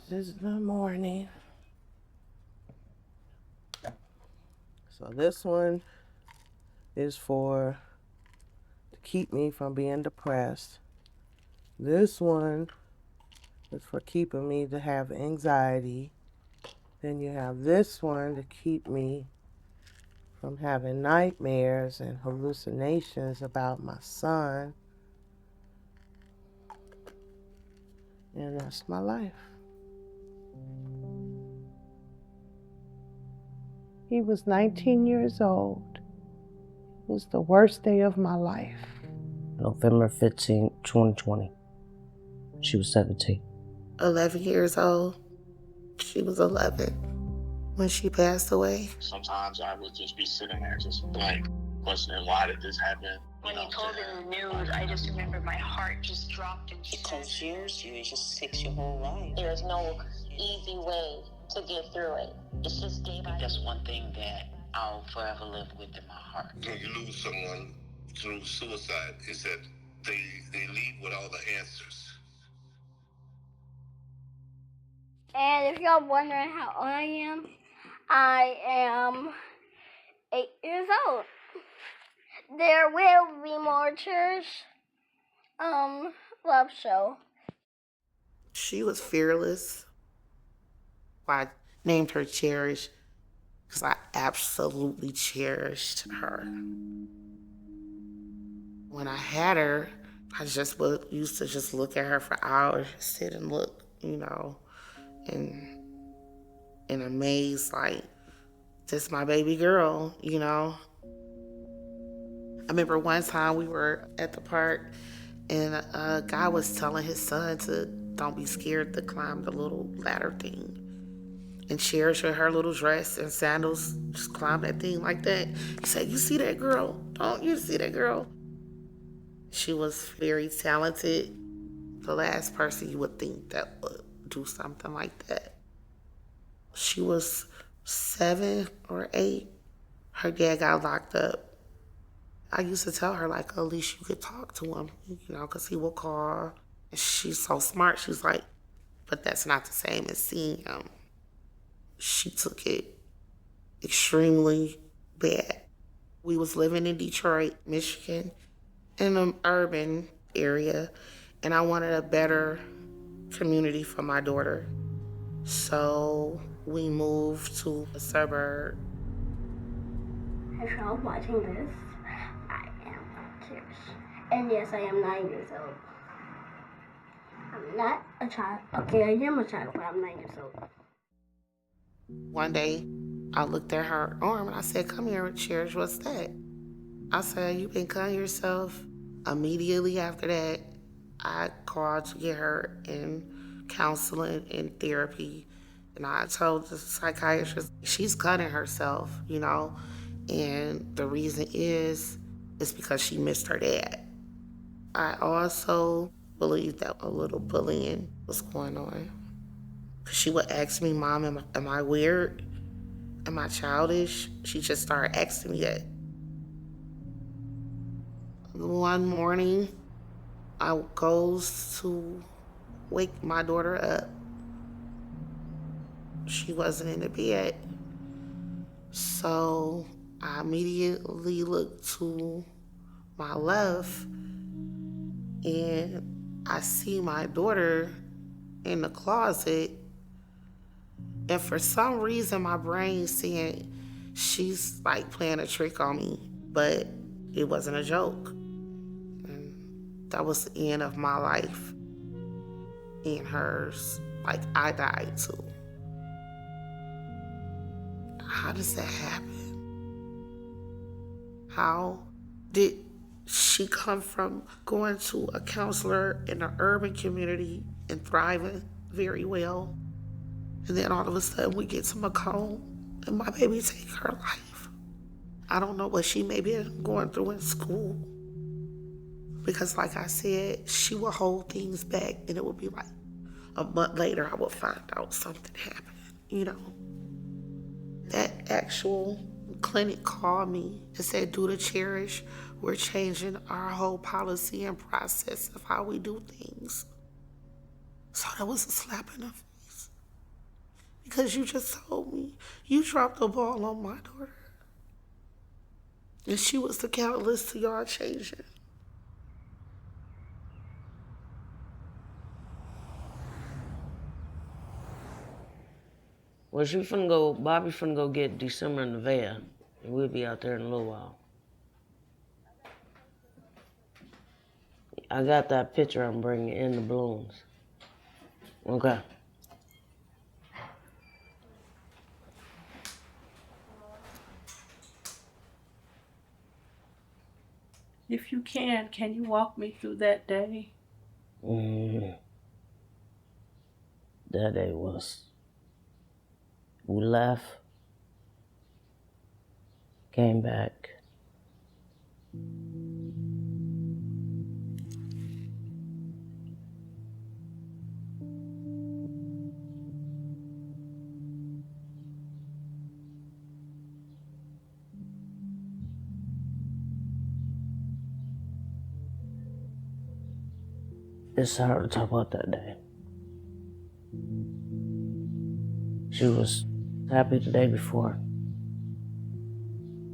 This is the morning. So this one is for to keep me from being depressed. This one is for keeping me to have anxiety. Then you have this one to keep me from having nightmares and hallucinations about my son. And that's my life. He was 19 years old. It was the worst day of my life. November 15, 2020. She was 17. 11 years old. She was 11 when she passed away. Sometimes I would just be sitting there just blank, questioning why did this happen? When you told in the news, I just remember my heart just dropped in chest. 10 years, it just takes your whole life. There's no easy way to get through it. It's just day by day. That's one thing that I'll forever live with in my heart. When you lose someone through suicide, is that they leave with all the answers. And if y'all wondering how old I am 8 years old. There will be more Cherish love show. She was fearless. I named her Cherish because I absolutely cherished her. When I had her, I just used to just look at her for hours, sit and look, and amazed, like, this is my baby girl, I remember one time we were at the park and a guy was telling his son to don't be scared to climb the little ladder thing. And Cherish with her little dress and sandals just climbed that thing like that. He said, "You see that girl? Don't you see that girl?" She was very talented. The last person you would think that would do something like that. She was 7 or 8. Her dad got locked up. I used to tell her, like, at least you could talk to him, because he would call. And she's so smart. She's like, but that's not the same as seeing him. She took it extremely bad. We was living in Detroit, Michigan, in an urban area, and I wanted a better community for my daughter. So we moved to a suburb. If y'all watching this, I am Cherish. And yes, I am 9 years old. I'm not a child. Okay, I am a child, but I'm 9 years old. One day, I looked at her arm and I said, "Come here, Cherish, what's that?" I said, "You been cutting yourself?" Immediately after that, I called to get her in counseling and therapy. And I told the psychiatrist, she's cutting herself, and the reason is because she missed her dad. I also believe that a little bullying was going on. She would ask me, "Mom, am I weird? Am I childish?" She just started asking me that. One morning, I goes to wake my daughter up. She wasn't in the bed. So I immediately looked to my left and I see my daughter in the closet. And for some reason, my brain saying she's like playing a trick on me, but it wasn't a joke. And that was the end of my life and hers. Like, I died too. How does that happen? How did she come from going to a counselor in an urban community and thriving very well, and then all of a sudden we get to Macomb and my baby take her life? I don't know what she may be going through in school, because like I said, she would hold things back and it would be like a month later I would find out something happened, That actual clinic called me and said, "Due to Cherish, we're changing our whole policy and process of how we do things." So that was a slap in the face. because you just told me you dropped the ball on my daughter. And she was the catalyst to y'all changing. Well, Bobby finna go get December in the van, and we'll be out there in a little while. I got that picture I'm bringing in the balloons. Okay. If you can you walk me through that day? That day was, we left, came back. It's hard to talk about that day. She was happy the day before.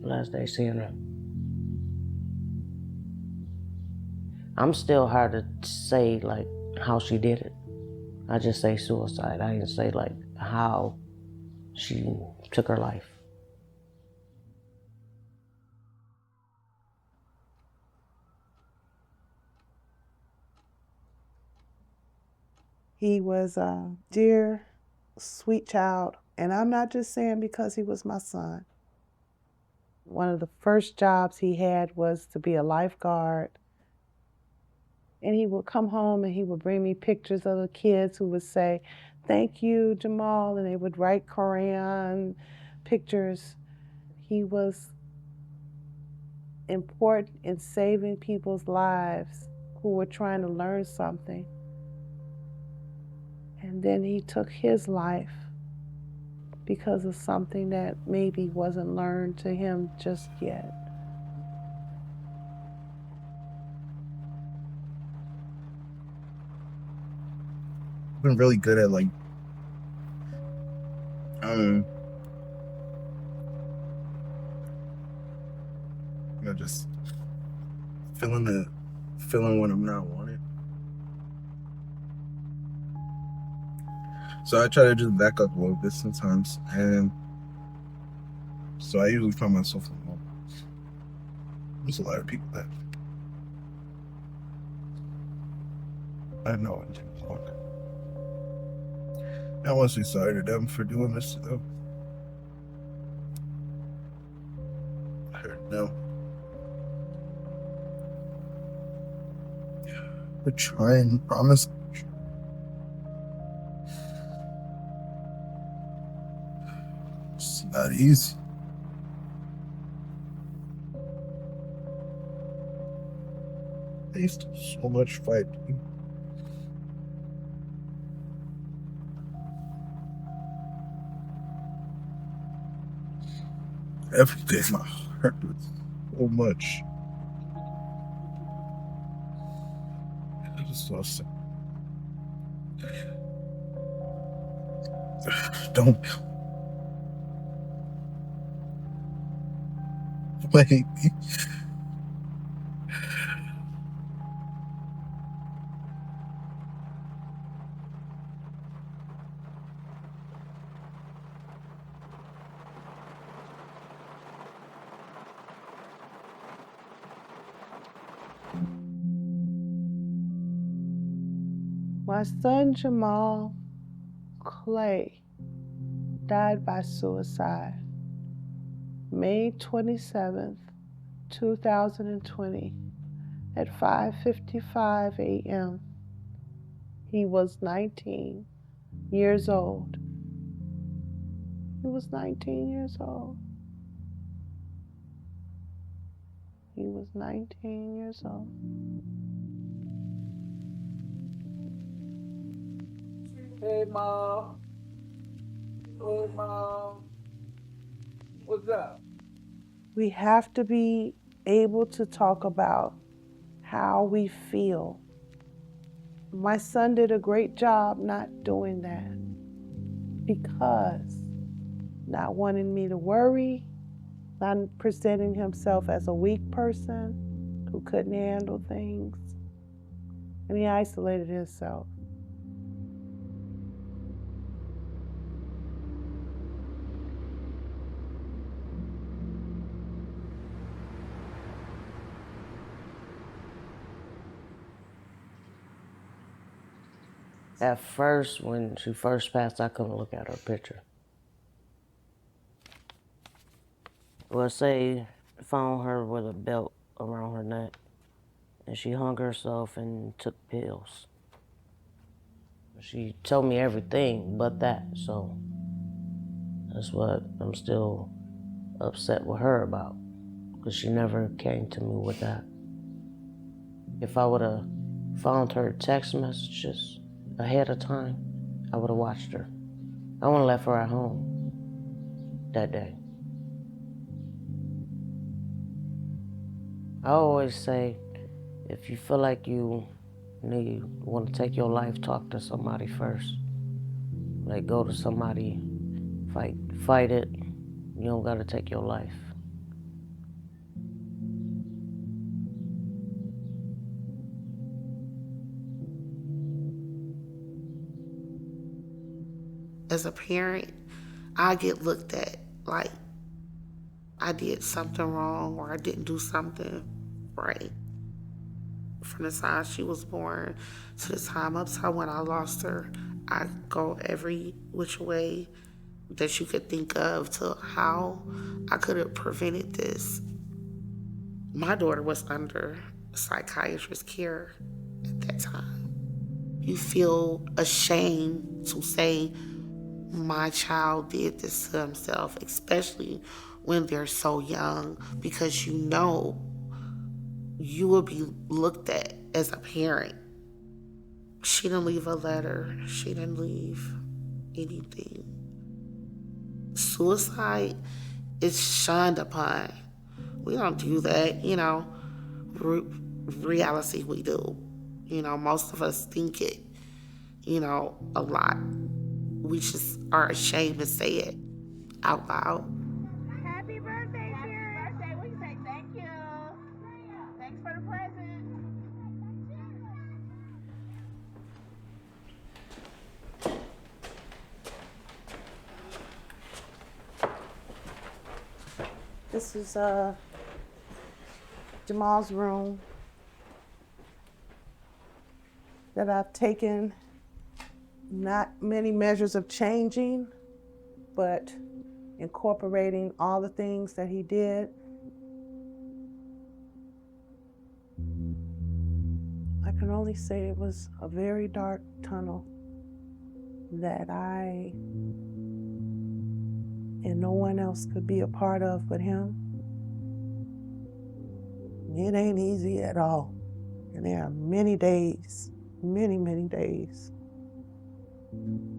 Last day seeing her. I'm still hard to say, like, how she did it. I just say suicide. I didn't say, like, how she took her life. He was a dear, sweet child, and I'm not just saying because he was my son. One of the first jobs he had was to be a lifeguard. And he would come home and he would bring me pictures of the kids who would say, "Thank you, Jamal," and they would write Korean pictures. He was important in saving people's lives who were trying to learn something. And then he took his life because of something that maybe wasn't learned to him just yet. I've been really good at, like, just feeling when I'm not wanted. So I try to just back up a little bit sometimes, and so I usually find myself alone. There's a lot of people that I know and didn't talk. I want to say sorry to them for doing this to them. I hurt them. We're trying, promise. It's not easy. I used to so much fight. Every day my heart hurts so much. I just so sad. Don't wait. My son Jamal Clay died by suicide May 27th, 2020 at 5:55 a.m. He was 19 years old. He was 19 years old. He was 19 years old. Hey, Mom. Hey, Mom. What's up? We have to be able to talk about how we feel. My son did a great job not doing that. because not wanting me to worry, not presenting himself as a weak person who couldn't handle things, and he isolated himself. At first, when she first passed, I couldn't look at her picture. Well, say, found her with a belt around her neck, and she hung herself and took pills. She told me everything but that, so that's what I'm still upset with her about, because she never came to me with that. If I would have found her text messages ahead of time, I would have watched her. I wouldn't have left her at home that day. I always say, if you feel like you want to take your life, talk to somebody first. Like, go to somebody, fight it. You don't gotta take your life. As a parent, I get looked at like I did something wrong or I didn't do something right. From the time she was born to the time up to when I lost her, I go every which way that you could think of to how I could have prevented this. My daughter was under psychiatrist care at that time. You feel ashamed to say my child did this to himself, especially when they're so young, because you know you will be looked at as a parent. She didn't leave a letter. She didn't leave anything. Suicide is shunned upon. We don't do that, reality we do. Most of us think it, a lot. We just are ashamed to say it out loud. Happy birthday, Happy birthday. We say thank you. Thanks for the present. This is Jamal's room that I've taken not many measures of changing, but incorporating all the things that he did. I can only say it was a very dark tunnel that I and no one else could be a part of but him. It ain't easy at all. And there are many days, many days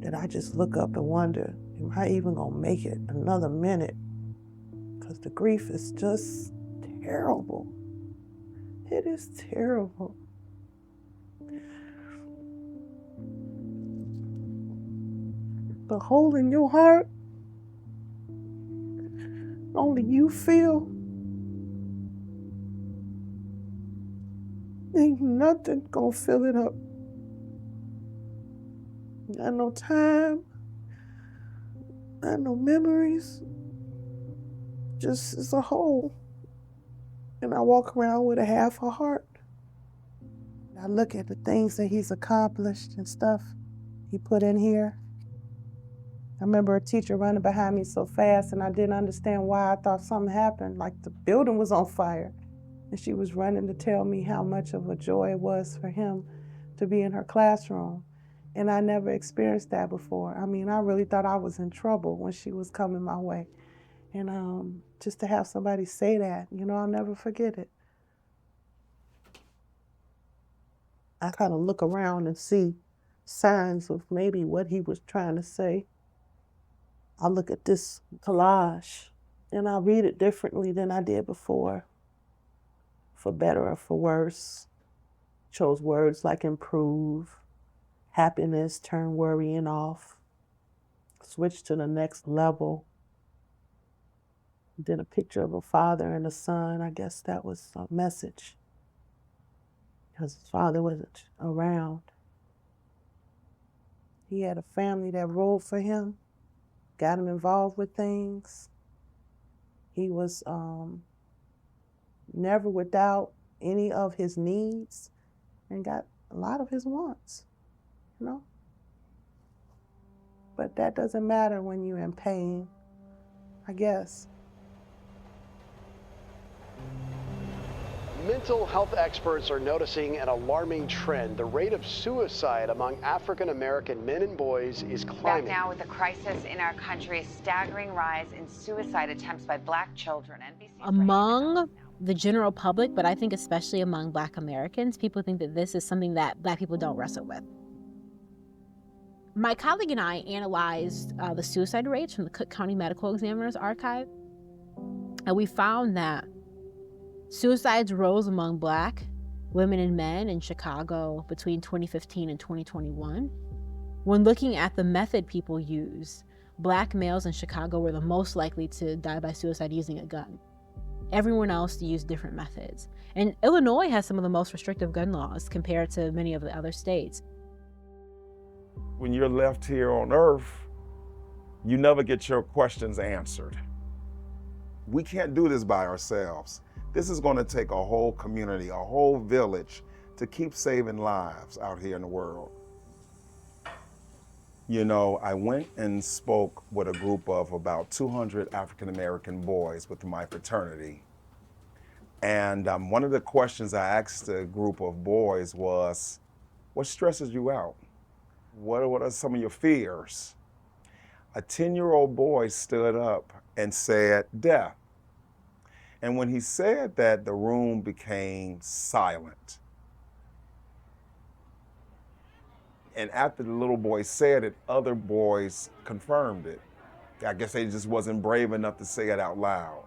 that I just look up and wonder, am I even gonna make it another minute? Because the grief is just terrible. It is terrible. The hole in your heart, only you feel. Ain't nothing gonna fill it up. Not no time, not no memories. Just it's a hole. And I walk around with a half a heart. I look at the things that he's accomplished and stuff he put in here. I remember a teacher running behind me so fast and I didn't understand why. I thought something happened, like the building was on fire. And she was running to tell me how much of a joy it was for him to be in her classroom. And I never experienced that before. I mean, I really thought I was in trouble when she was coming my way. And just to have somebody say that, I'll never forget it. I kind of look around and see signs of maybe what he was trying to say. I look at this collage and I read it differently than I did before, for better or for worse. Chose words like improve, happiness, turn worrying off, switched to the next level. Then a picture of a father and a son. I guess that was a message, because his father wasn't around. He had a family that rode for him, got him involved with things. He was never without any of his needs and got a lot of his wants, you know? But that doesn't matter when you're in pain, I guess. Mental health experts are noticing an alarming trend. The rate of suicide among African American men and boys is climbing. Back now with the crisis in our country, a staggering rise in suicide attempts by Black children. Among the general public, but I think especially among Black Americans, people think that this is something that Black people don't wrestle with. My colleague and I analyzed the suicide rates from the Cook County Medical Examiner's Archive, and we found that suicides rose among Black women and men in Chicago between 2015 and 2021. When looking at the method people use, Black males in Chicago were the most likely to die by suicide using a gun. Everyone else used different methods. And Illinois has some of the most restrictive gun laws compared to many of the other states. When you're left here on earth, you never get your questions answered. We can't do this by ourselves. This is going to take a whole community, a whole village to keep saving lives out here in the world. You know, I went and spoke with a group of about 200 African American boys with my fraternity. And one of the questions I asked a group of boys was, what stresses you out? What are some of your fears? A 10-year-old boy stood up and said, death. And when he said that, the room became silent. And after the little boy said it, other boys confirmed it. I guess they just wasn't brave enough to say it out loud.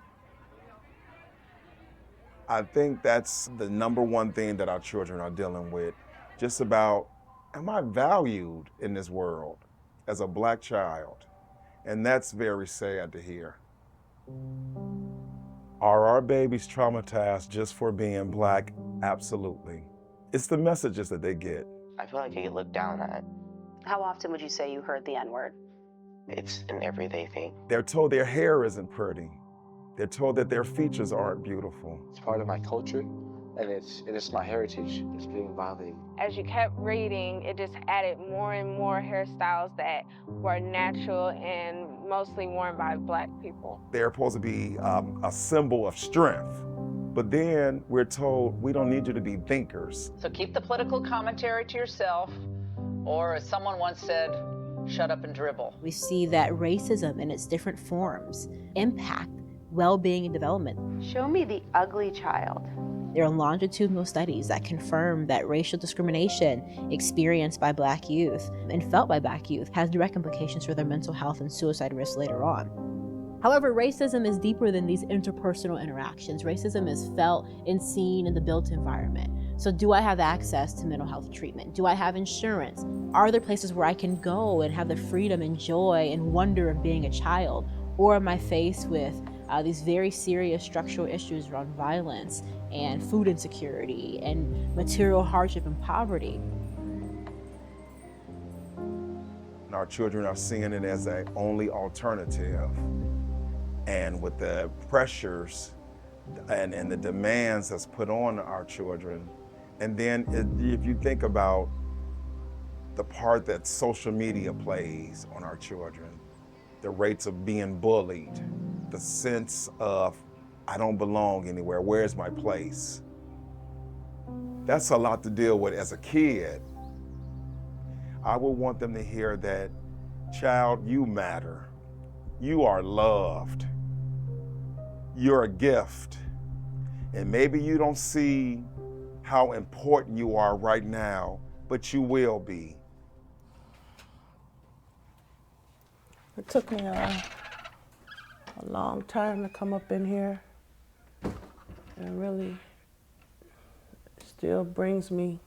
I think that's the number one thing that our children are dealing with, just about, am I valued in this world as a Black child? And that's very sad to hear. Are our babies traumatized just for being Black? Absolutely. It's the messages that they get. I feel like you get looked down at. How often would you say you heard the N-word? It's an everyday thing. They're told their hair isn't pretty. They're told that their features aren't beautiful. It's part of my culture, and it's my heritage that's being violated. As you kept reading, it just added more and more hairstyles that were natural and mostly worn by Black people. They're supposed to be a symbol of strength, but then we're told we don't need you to be thinkers. So keep the political commentary to yourself, or as someone once said, shut up and dribble. We see that racism in its different forms impact well-being and development. Show me the ugly child. There are longitudinal studies that confirm that racial discrimination experienced by Black youth and felt by Black youth has direct implications for their mental health and suicide risk later on. However, racism is deeper than these interpersonal interactions. Racism is felt and seen in the built environment. So do I have access to mental health treatment? Do I have insurance? Are there places where I can go and have the freedom and joy and wonder of being a child? Or am I faced with these very serious structural issues around violence and food insecurity and material hardship and poverty? And our children are seeing it as the only alternative. And with the pressures and the demands that's put on our children, and then if you think about the part that social media plays on our children, the rates of being bullied, the sense of, I don't belong anywhere, where's my place? That's a lot to deal with as a kid. I would want them to hear that, child, you matter. You are loved. You're a gift. And maybe you don't see how important you are right now, but you will be. It took me a long time to come up in here. And really still brings me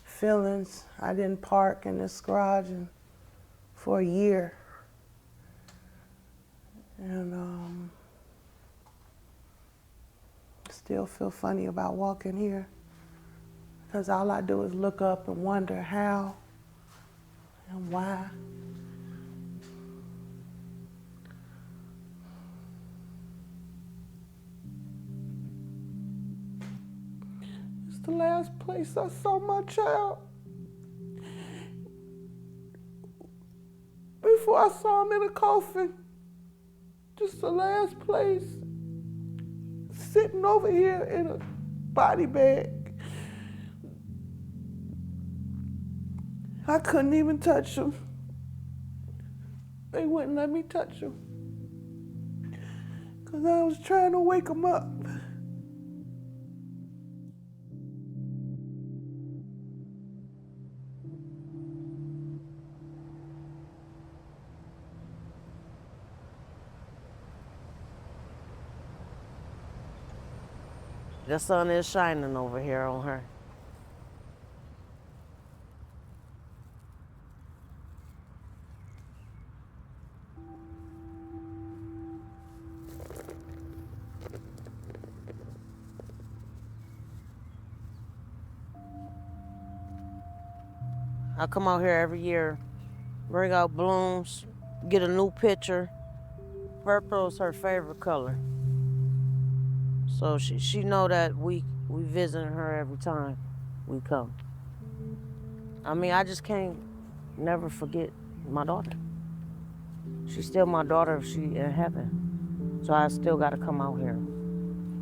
feelings. I didn't park in this garage for a year. And still feel funny about walking here, because all I do is look up and wonder how and why. It's the last place I saw my child before I saw him in a coffin. Just the last place, sitting over here in a body bag. I couldn't even touch him. They wouldn't let me touch him because I was trying to wake him up. The sun is shining over here on her. I come out here every year, bring out blooms, get a new picture. Purple is her favorite color. So she know that we visit her every time we come. I mean, I just can't never forget my daughter. She's still my daughter if she in heaven. So I still gotta come out here.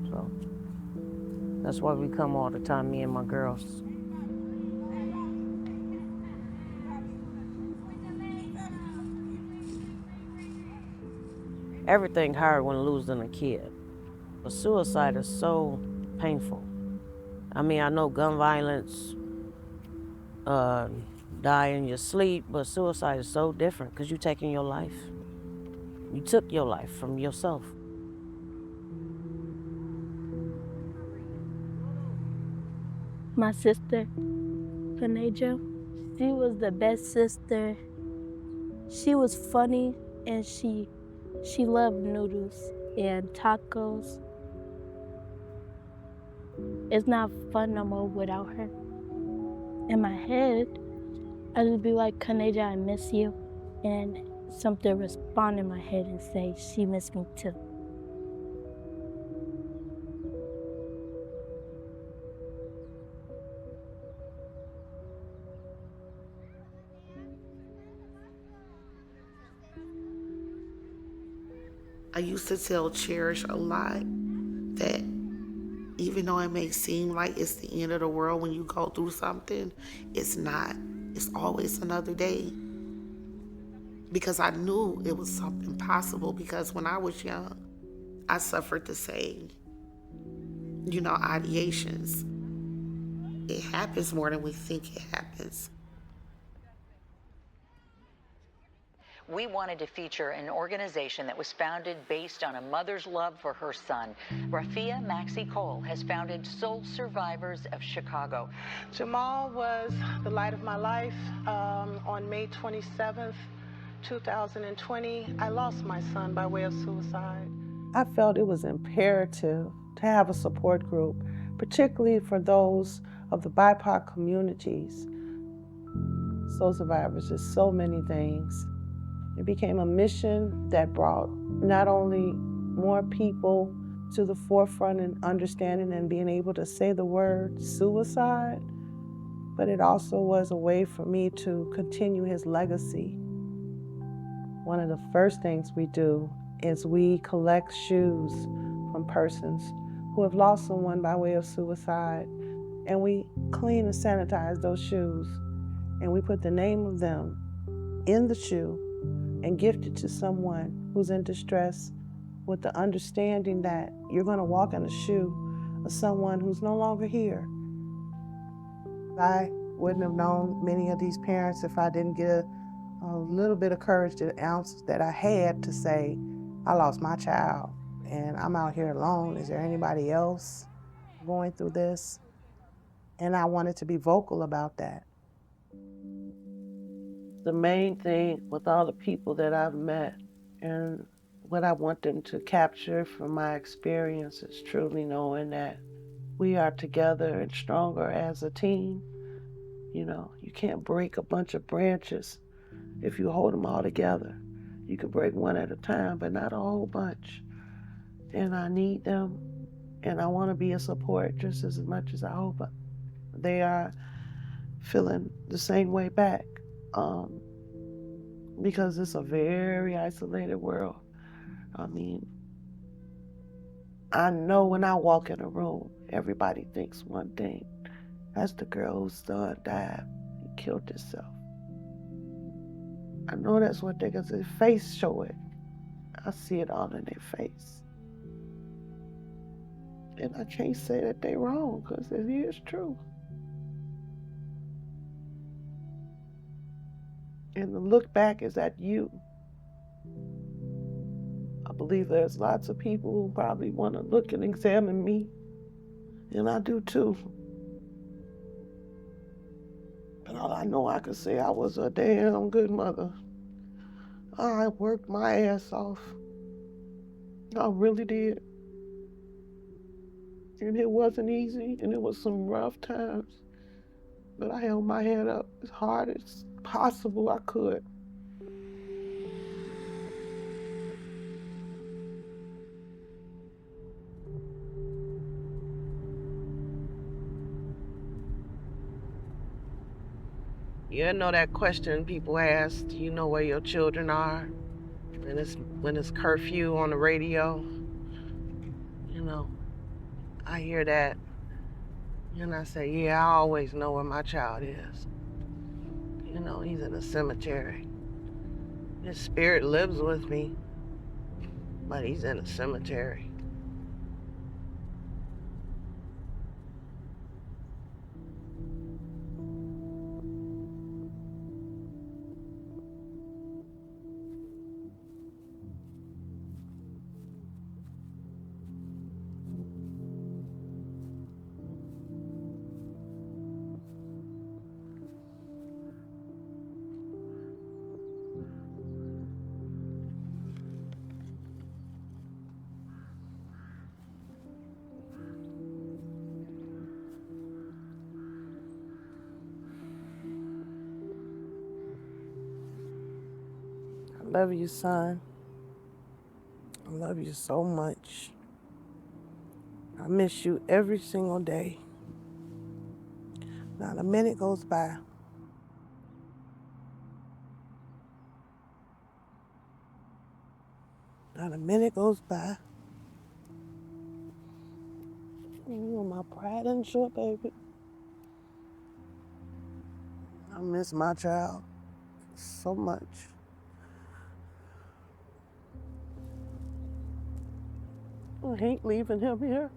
So that's why we come all the time, me and my girls. Everything hard when losing a kid. But suicide is so painful. I mean, I know gun violence, die in your sleep, but suicide is so different because you're taking your life. You took your life from yourself. My sister, Kaneja, she was the best sister. She was funny and she loved noodles and tacos. It's not fun no more without her. In my head, I just be like, Kaneja, I miss you. And something respond in my head and say, she missed me too. I used to tell Cherish a lot that even though it may seem like it's the end of the world when you go through something, it's not. It's always another day. Because I knew it was something possible, because when I was young, I suffered the same, ideations. It happens more than we think it happens. We wanted to feature an organization that was founded based on a mother's love for her son. Rafia Maxie Cole has founded Soul Survivors of Chicago. Jamal was the light of my life. On May 27th, 2020, I lost my son by way of suicide. I felt it was imperative to have a support group, particularly for those of the BIPOC communities. Soul Survivors is so many things. It became a mission that brought not only more people to the forefront in understanding and being able to say the word suicide, but it also was a way for me to continue his legacy. One of the first things we do is we collect shoes from persons who have lost someone by way of suicide, and we clean and sanitize those shoes, and we put the name of them in the shoe and gift it to someone who's in distress, with the understanding that you're going to walk in the shoe of someone who's no longer here. I wouldn't have known many of these parents if I didn't get a little bit of courage, the ounce that I had to say, I lost my child and I'm out here alone. Is there anybody else going through this? And I wanted to be vocal about that. The main thing with all the people that I've met and what I want them to capture from my experience is truly knowing that we are together and stronger as a team. You know, you can't break a bunch of branches if you hold them all together. You can break one at a time, but not a whole bunch. And I need them, and I want to be a support just as much as I hope they are feeling the same way back. Because it's a very isolated world. I mean, I know when I walk in a room, everybody thinks one thing. That's the girl whose son died and killed himself. I know that's what they, because their face show it. I see it all in their face. And I can't say that they're wrong, because it is true. And the look back is at you. I believe there's lots of people who probably want to look and examine me. And I do too. But all I know I could say, I was a damn good mother. I worked my ass off. I really did. And it wasn't easy, and it was some rough times. But I held my head up as hard as possible I could. You know that question people ask, do you know where your children are? When it's curfew on the radio. You know, I hear that, and I say, yeah, I always know where my child is. You know, he's in a cemetery. His spirit lives with me, but he's in a cemetery. I love you, son. I love you so much. I miss you every single day. Not a minute goes by. Not a minute goes by. You are my pride and joy, baby. I miss my child so much. I hate leaving him here.